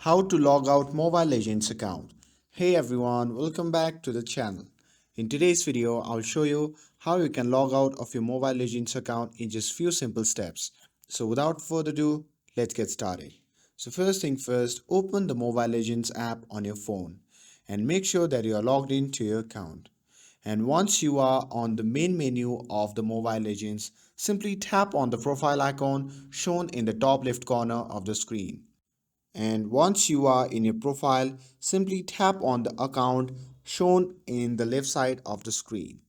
How to log out Mobile Legends account. Hey everyone, welcome back to the channel. In today's video, I'll show you how you can log out of your Mobile Legends account in just few simple steps. So without further ado, let's get started. So first thing first, open the Mobile Legends app on your phone and make sure that you are logged into your account. And once you are on the main menu of the Mobile Legends, simply tap on the profile icon shown in the top left corner of the screen. And once you are in your profile, simply tap on the account shown in the left side of the screen.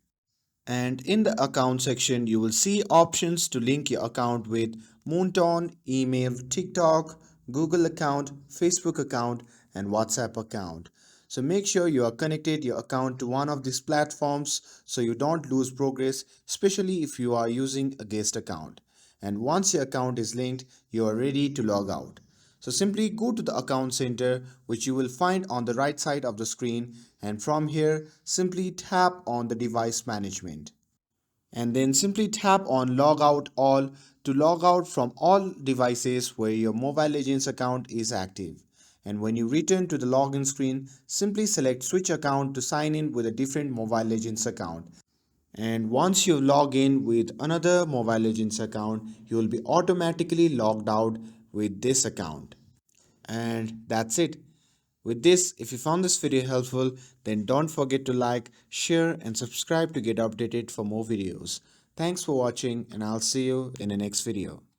And in the account section, you will see options to link your account with Moonton, email, TikTok, Google account, Facebook account, and WhatsApp account. So make sure you are connected your account to one of these platforms so you don't lose progress, especially if you are using a guest account. And once your account is linked, you are ready to log out. So simply go to the account center, which you will find on the right side of the screen, and from here simply tap on the device management and then simply tap on log out all to log out from all devices where your Mobile Legends account is active. And when you return to the login screen, simply select switch account to sign in with a different Mobile Legends account. And once you log in with another Mobile Legends account, you will be automatically logged out with this account. And that's it. With this, if you found this video helpful, then don't forget to like, share, and subscribe to get updated for more videos. Thanks for watching, and I'll see you in the next video.